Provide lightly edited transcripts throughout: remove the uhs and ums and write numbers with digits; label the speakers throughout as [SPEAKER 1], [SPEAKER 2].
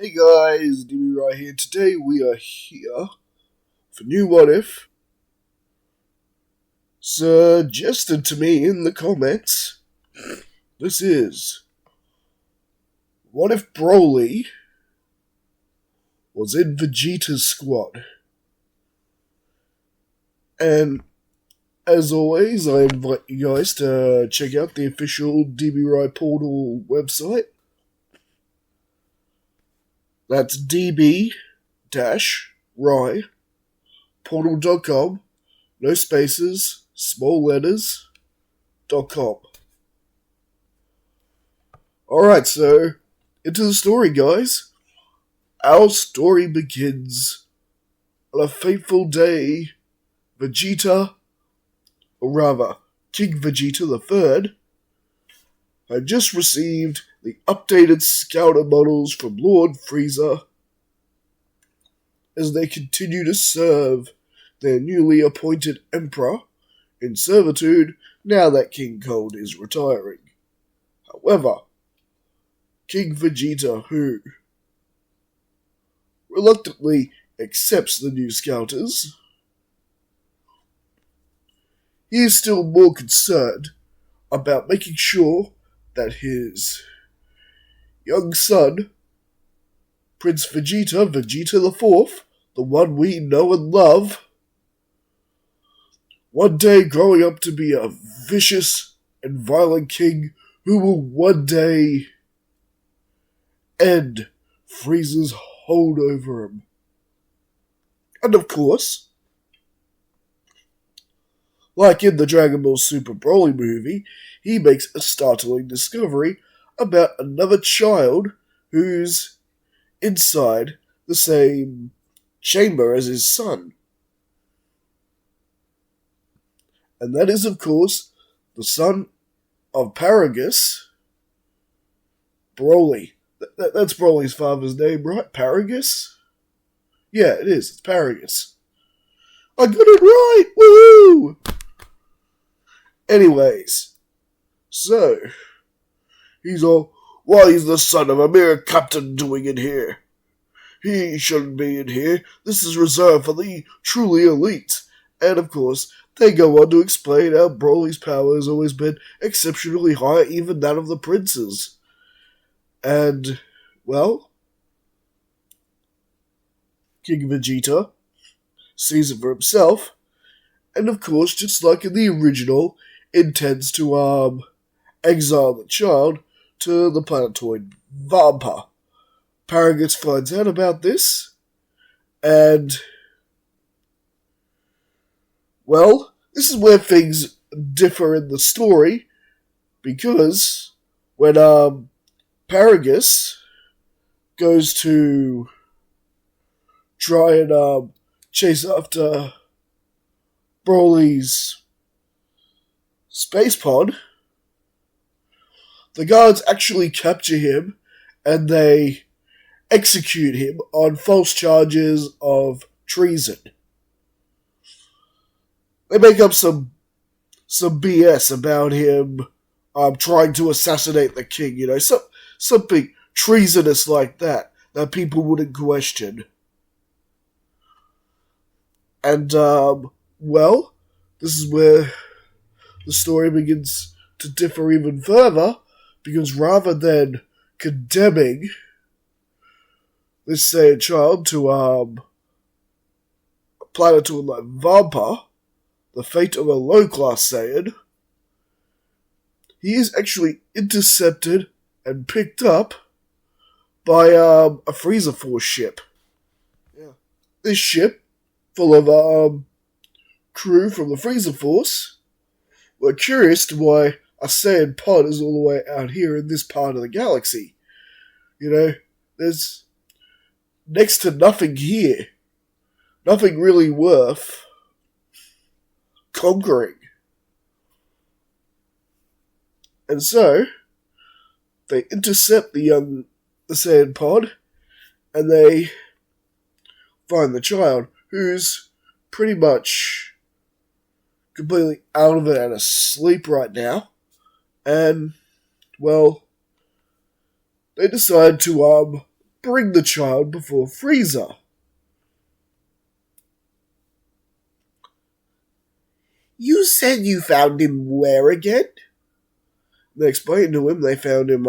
[SPEAKER 1] Hey guys, DB right here. Today we are here for New What If, suggested to me in the comments. This is, what if Broly was in Vegeta's squad? And as always, I invite you guys to check out the official DB Right Portal website. That's db-rye-portal.com, no spaces, small letters, .com. Alright, so, into the story, guys. Our story begins on a fateful day. Vegeta, or rather, King Vegeta III, had just received the updated scouter models from Lord Frieza as they continue to serve their newly appointed Emperor in servitude now that King Cold is retiring. However, King Vegeta, who reluctantly accepts the new scouters, he is still more concerned about making sure that his young son, Prince Vegeta, Vegeta IV, the one we know and love, one day growing up to be a vicious and violent king who will one day end Frieza's hold over him. And of course, like in the Dragon Ball Super Broly movie, he makes a startling discovery about another child who's inside the same chamber as his son. And that is, of course, the son of Paragus, Broly. That's Broly's father's name, right? Paragus? Yeah, it is. It's Paragus. I got it right! Woohoo! Anyways, so, he's all, why is the son of a mere captain doing it here? He shouldn't be in here. This is reserved for the truly elite. And of course, they go on to explain how Broly's power has always been exceptionally high, even that of the princes. And, well, King Vegeta sees it for himself, and of course, just like in the original, intends to, exile the child to the planetoid Vampa. Paragus finds out about this, and, well, this is where things differ in the story, because when, Paragus goes to try and, chase after Broly's space pod, the guards actually capture him and they execute him on false charges of treason. They make up some BS about him trying to assassinate the king, something treasonous like that people wouldn't question. And, well, this is where the story begins to differ even further, because rather than condemning this Saiyan child to a planetoid like Vampa, the fate of a low-class Saiyan, he is actually intercepted and picked up by a Frieza Force ship. Yeah. This ship, full of crew from the Frieza Force, we're curious to why a Saiyan pod is all the way out here in this part of the galaxy. There's next to nothing here. Nothing really worth conquering. And so, they intercept the Saiyan pod, and they find the child, who's pretty much completely out of it and asleep right now. And, well, they decide to bring the child before Frieza. You said you found him where again? They explained to him they found him,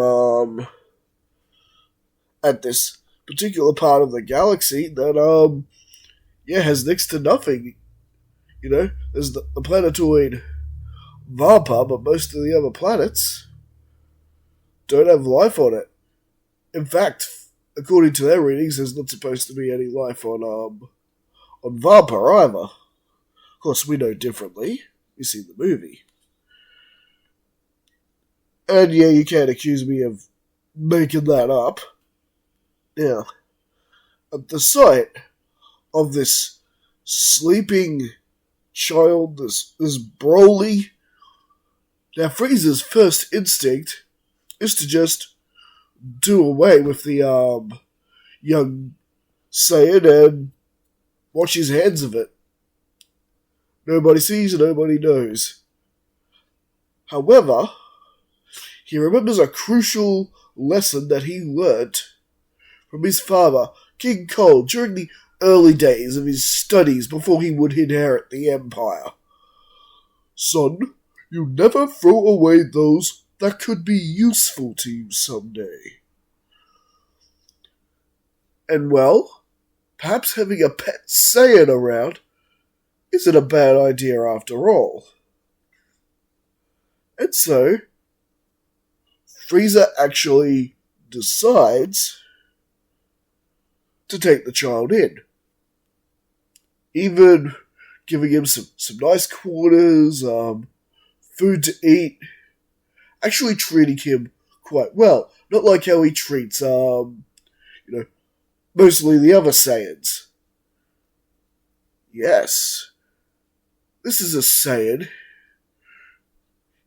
[SPEAKER 1] at this particular part of the galaxy that, has next to nothing. You know, there's the planetoid Varpa, but most of the other planets don't have life on it. In fact, according to their readings, there's not supposed to be any life on Varpa either. Of course, we know differently. You see the movie. And yeah, you can't accuse me of making that up. Yeah. At the sight of this sleeping child, this Broly, now Frieza's first instinct is to just do away with the young Saiyan and wash his hands of it. Nobody sees and nobody knows. However, he remembers a crucial lesson that he learnt from his father, King Cole, during the early days of his studies before he would inherit the Empire. Son, you never throw away those that could be useful to you someday. And well, perhaps having a pet Saiyan around isn't a bad idea after all. And so, Frieza actually decides to take the child in. Even giving him some nice quarters, food to eat, actually treating him quite well. Not like how he treats, mostly the other Saiyans. Yes, this is a Saiyan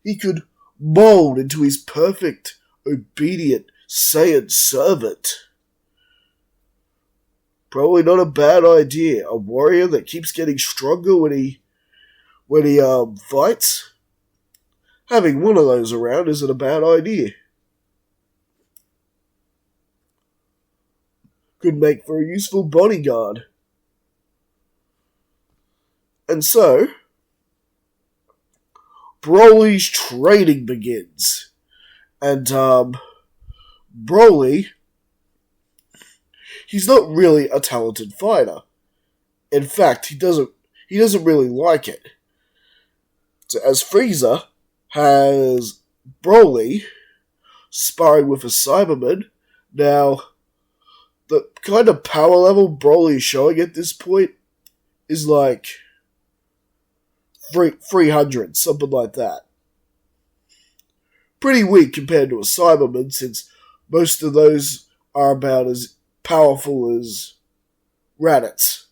[SPEAKER 1] he could mold into his perfect, obedient Saiyan servant. Probably not a bad idea. A warrior that keeps getting stronger when he fights. Having one of those around isn't a bad idea. Could make for a useful bodyguard. And so, Broly's training begins. And, Broly, he's not really a talented fighter. In fact, he doesn't really like it. So as Frieza has Broly sparring with a Cyberman, now the kind of power level Broly is showing at this point is like 300, something like that. Pretty weak compared to a Cyberman, since most of those are about as powerful as Raditz.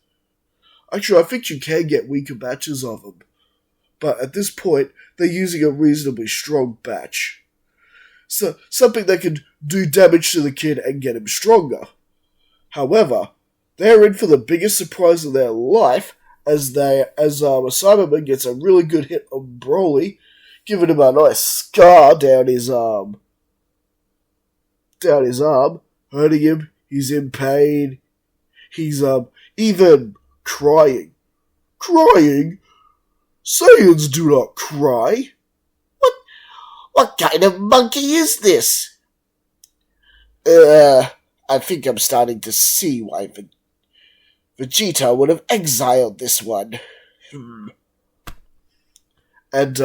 [SPEAKER 1] Actually, I think you can get weaker batches of them. But at this point, they're using a reasonably strong batch. So, something that could do damage to the kid and get him stronger. However, they're in for the biggest surprise of their life as a Cyberman gets a really good hit on Broly, giving him a nice scar down his arm. Hurting him. He's in pain. He's, even crying. Crying? Saiyans do not cry.
[SPEAKER 2] What kind of monkey is this? I think I'm starting to see why Vegeta would have exiled this one.
[SPEAKER 1] And,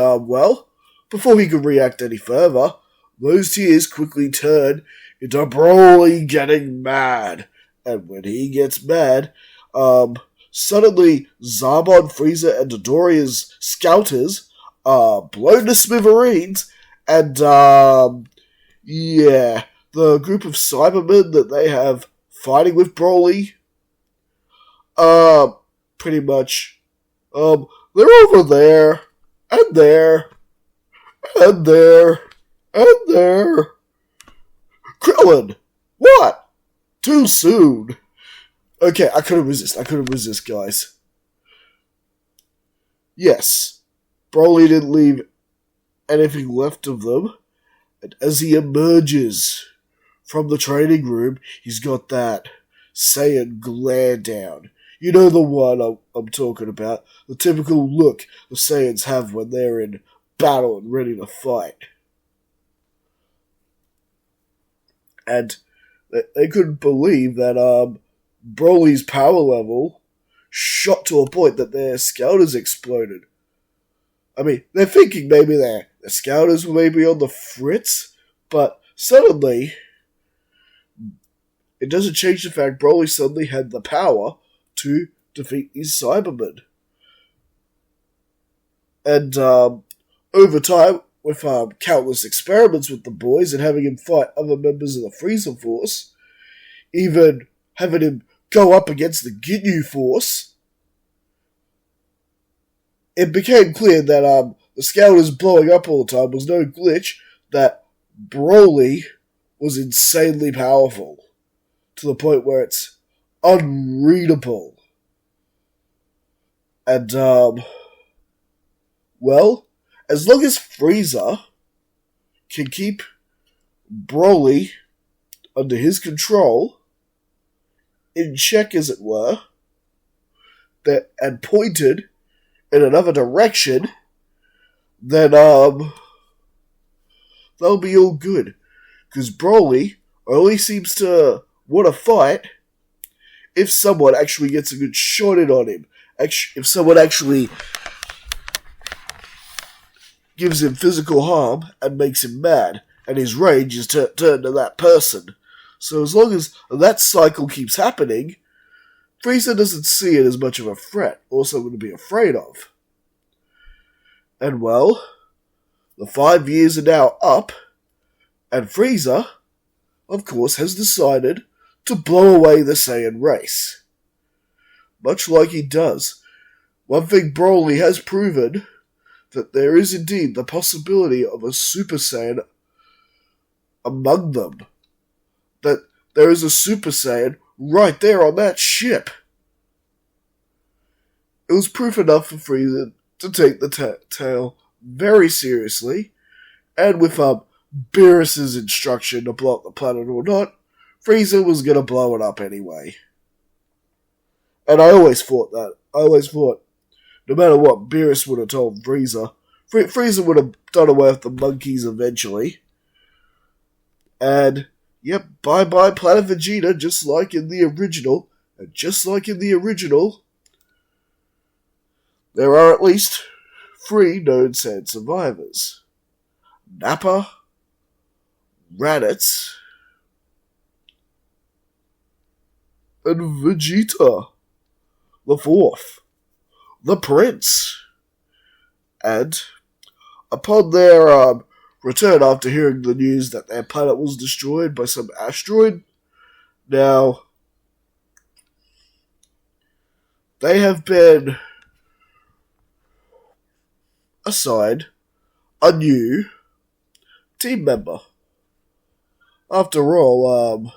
[SPEAKER 1] before he could react any further, those tears quickly turn into Broly getting mad. And when he gets mad, suddenly Zarbon, Frieza, and Dodoria's scouters are blown to smithereens, and, the group of Cybermen that they have fighting with Broly, pretty much, they're over there, and there, and there, and there. Krillin! What? Too soon. Okay, I couldn't resist, guys. Yes, Broly didn't leave anything left of them, and as he emerges from the training room, he's got that Saiyan glare down. You know the one I'm talking about. The typical look the Saiyans have when they're in battle and ready to fight. And they couldn't believe that Broly's power level shot to a point that their scouters exploded. I mean, they're thinking maybe their scouters were maybe on the fritz, but suddenly, it doesn't change the fact Broly suddenly had the power to defeat these Cybermen. And over time, with countless experiments with the boys and having him fight other members of the Frieza Force, even having him go up against the Ginyu Force, it became clear that the scouters blowing up all the time was no glitch, that Broly was insanely powerful, to the point where it's unreadable. And, well, as long as Frieza can keep Broly under his control, in check as it were, and pointed in another direction, then they'll be all good. Because Broly only seems to want to fight if someone actually gets a good shot in on him. If someone actually gives him physical harm and makes him mad, and his rage is turned to that person. So as long as that cycle keeps happening, Frieza doesn't see it as much of a threat, or something to be afraid of. And well, the 5 years are now up, and Frieza, of course, has decided to blow away the Saiyan race. Much like he does. One thing Broly has proven, that there is indeed the possibility of a Super Saiyan among them. That there is a Super Saiyan right there on that ship. It was proof enough for Frieza to take the tale very seriously, and with Beerus's instruction to blow up the planet or not, Frieza was going to blow it up anyway. And I always thought that. No matter what Beerus would have told Frieza, Frieza would have done away with the monkeys eventually. And, yep, bye-bye Planet Vegeta, just like in the original. And just like in the original, there are at least 3 known Saiyan survivors. Nappa, Raditz, and Vegeta, the 4th. The Prince. And upon their return after hearing the news that their planet was destroyed by some asteroid, now they have been assigned a new team member. After all,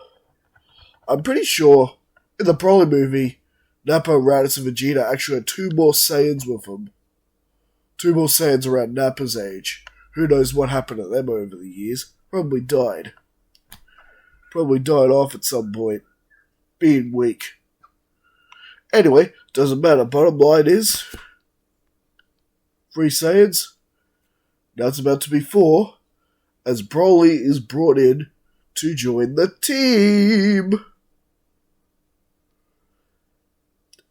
[SPEAKER 1] I'm pretty sure in the Broly movie, Nappa, Raditz, and Vegeta actually had 2 more Saiyans with them. 2 more Saiyans around Nappa's age. Who knows what happened to them over the years. Probably died. Probably died off at some point. Being weak. Anyway, doesn't matter. Bottom line is, 3 Saiyans. Now it's about to be 4. As Broly is brought in to join the team.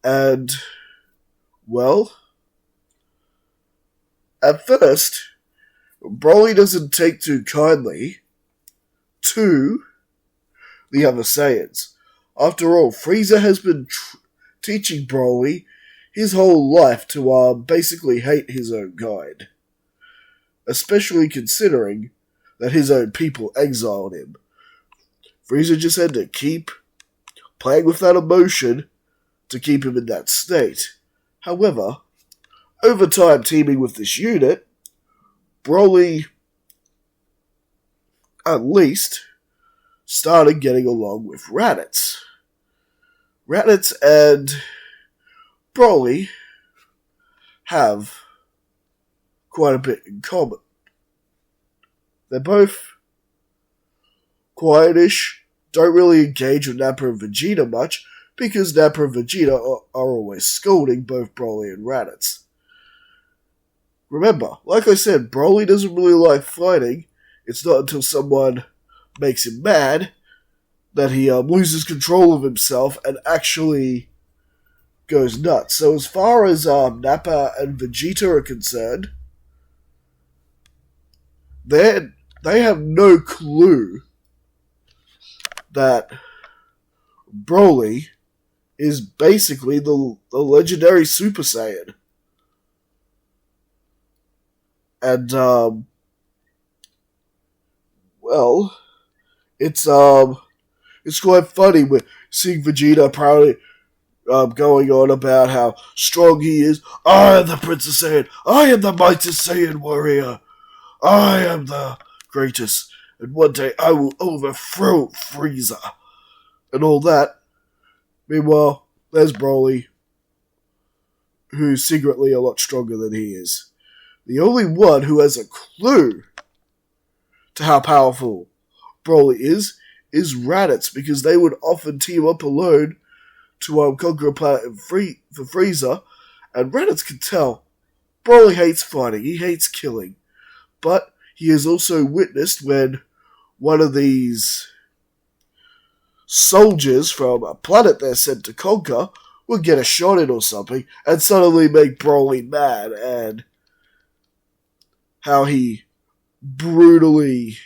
[SPEAKER 1] And, well, at first, Broly doesn't take too kindly to the other Saiyans. After all, Frieza has been teaching Broly his whole life to basically hate his own kind. Especially considering that his own people exiled him. Frieza just had to keep playing with that emotion to keep him in that state. However, over time teaming with this unit, Broly at least started getting along with Raditz. Raditz and Broly have quite a bit in common. They're both quietish, don't really engage with Nappa and Vegeta much, because Nappa and Vegeta are always scolding both Broly and Raditz. Remember, like I said, Broly doesn't really like fighting. It's not until someone makes him mad that he loses control of himself and actually goes nuts. So as far as Nappa and Vegeta are concerned, they have no clue that Broly is basically the legendary Super Saiyan. And, well, it's quite funny with seeing Vegeta proudly going on about how strong he is. I am the Prince of Saiyan. I am the mightiest Saiyan warrior. I am the greatest. And one day I will overthrow Frieza. And all that. Meanwhile, there's Broly, who's secretly a lot stronger than he is. The only one who has a clue to how powerful Broly is Raditz, because they would often team up alone to conquer a planet for Frieza, and Raditz can tell Broly hates fighting, he hates killing, but he has also witnessed when one of these soldiers from a planet they're sent to conquer would get a shot in or something, and suddenly make Broly mad, and how he brutally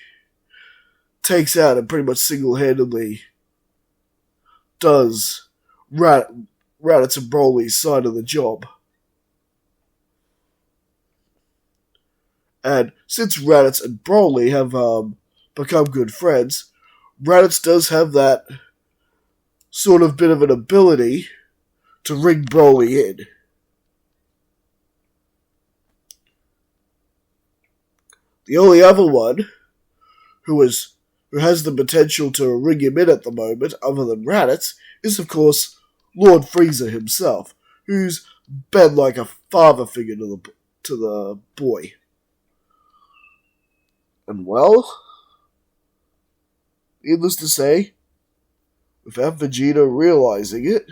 [SPEAKER 1] takes out and pretty much single-handedly does Raditz and Broly's side of the job. And since Raditz and Broly have become good friends, Raditz does have that sort of bit of an ability to ring Broly in. The only other one who has the potential to ring him in at the moment, other than Raditz, is of course Lord Frieza himself, who's been like a father figure to the boy. And well, needless to say, without Vegeta realizing it,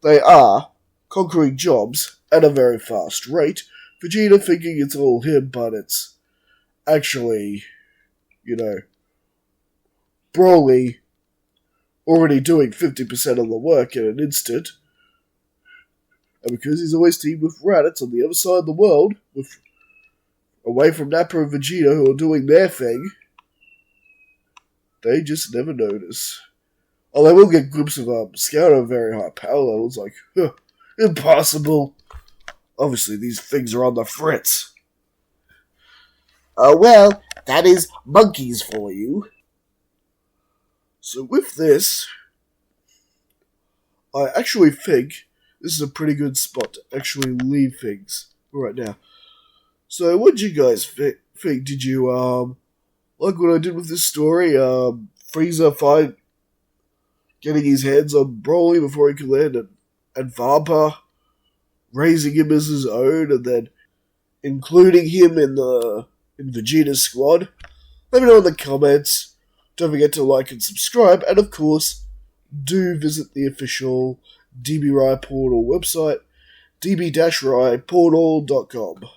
[SPEAKER 1] they are conquering jobs at a very fast rate. Vegeta thinking it's all him, but it's actually, Broly already doing 50% of the work in an instant. And because he's always teamed with Raditz on the other side of the world, away from Nappa and Vegeta who are doing their thing, they just never notice. Oh, they will get groups of Scout at very high power levels, like, impossible. Obviously, these things are on the fritz.
[SPEAKER 2] Oh, well, that is monkeys for you.
[SPEAKER 1] So with this, I actually think this is a pretty good spot to actually leave things right now. So what did you guys think? Did you, like what I did with this story? Frieza getting his hands on Broly before he could land, and Vappa raising him as his own, and then including him in Vegeta's squad? Let me know in the comments. Don't forget to like and subscribe, and of course, do visit the official DB Rai Portal website, db-rai-portal.com.